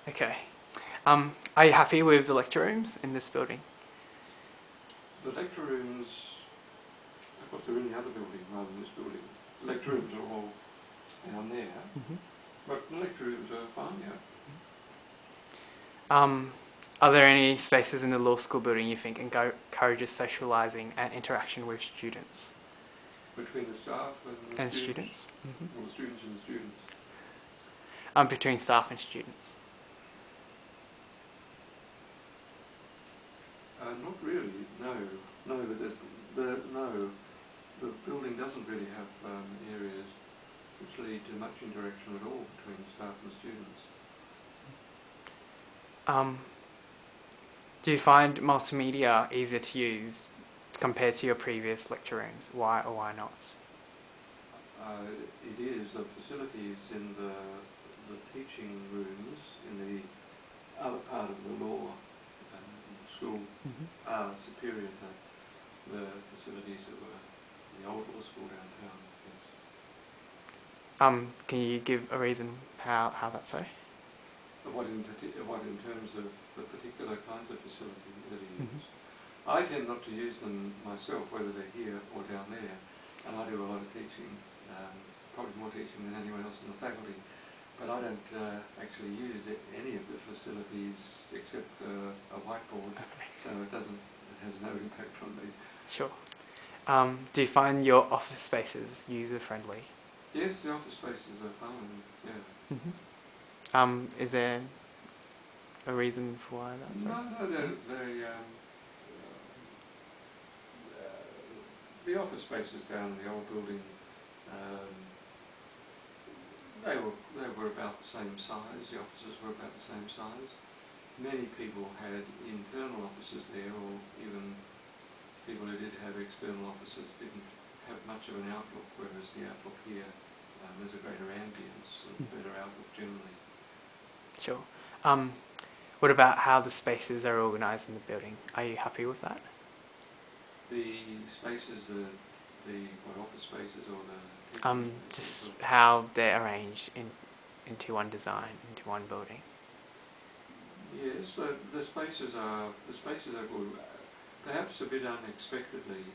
Okay. Are you happy with the lecture rooms in this building? The lecture rooms, of course they're in the other building rather than this building. The lecture rooms are all down there, but the lecture rooms are fine, yeah. Are there any spaces in the law school building you think encourages socialising and interaction with students? Between the staff and the students? Or the students and the students? Between staff and students. Not really, no. No, the building doesn't really have areas which lead to much interaction at all between staff and students. Do you find multimedia easier to use compared to your previous lecture rooms? Why or why not? It is. The facilities in the teaching rooms in the other part of the law school are superior to the facilities that were in the old law school downtown. Yes. Can you give a reason how that's so? What in terms of the particular kinds of facilities that are used? I tend not to use them myself, whether they're here or down there, and I do a lot of teaching, probably more teaching than anyone else in the faculty, but I don't actually use any of the facilities except a whiteboard, so it has no impact on me. Sure. Do you find your office spaces user-friendly? Yes, the office spaces are fine, yeah. Is there a reason for why that's so? No, the office spaces down in the old building, they were about the same size. The offices were about the same size. Many people had internal offices there, or even people who did have external offices didn't have much of an outlook, whereas the outlook here, there's a greater ambience and better outlook generally. Sure. What about how the spaces are organised in the building? Are you happy with that? The spaces, the office spaces or the... Just how they're arranged into one design, into one building. Yes, the spaces are good. Perhaps a bit unexpectedly,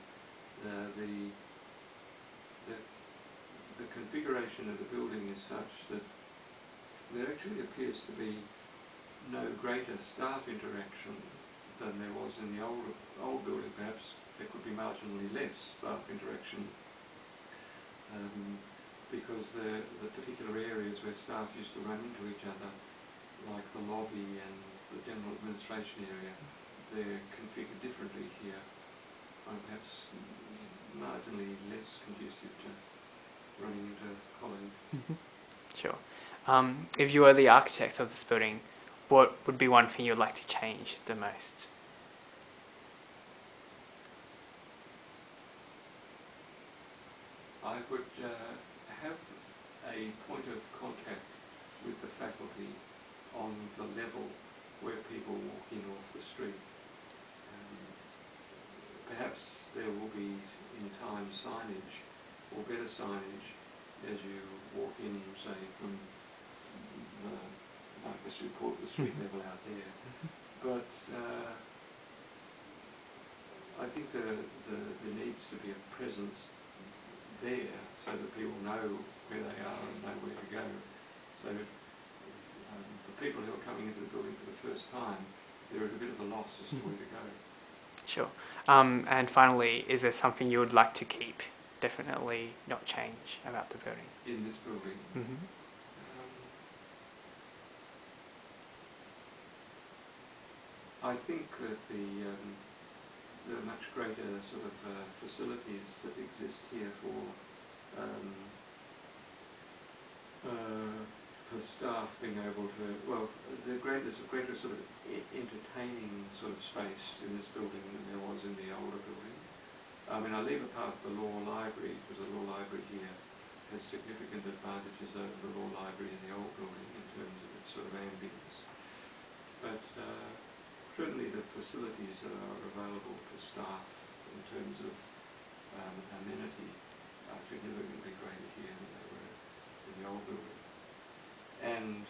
the configuration of the building is such that there actually appears to be no greater staff interaction than there was in the old building. Perhaps there could be marginally less staff interaction because the particular areas where staff used to run into each other, like the lobby and the general administration area, they're configured differently here, and perhaps marginally less conducive to running into colleagues. Sure. If you were the architect of this building, what would be one thing you'd like to change the most? I would have a point of contact with the faculty on the level where people walk in off the street. Perhaps there will be in time signage or better signage as you walk in, say, from the Marcus Court, the street level out there. But I think there needs to be a presence there so that people know where they are and know where to go. So for people who are coming into the building for the first time, they're at a bit of a loss as to where to go. Sure. And finally, is there something you would like to keep, definitely not change about the building? In this building? I think that the much greater sort of facilities that exist here for staff being able to, well, there's a greater sort of entertaining sort of space in this building than there was in the older building. I mean, I leave apart the law library, because the law library here has significant advantages over the law library in the old building in terms of its sort of ambience. But certainly the facilities that are available to staff in terms of amenity are significantly greater here than they were in the old building. And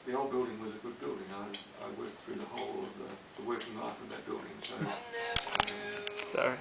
the old building was a good building. I worked through the whole of the working life of that building. So. So,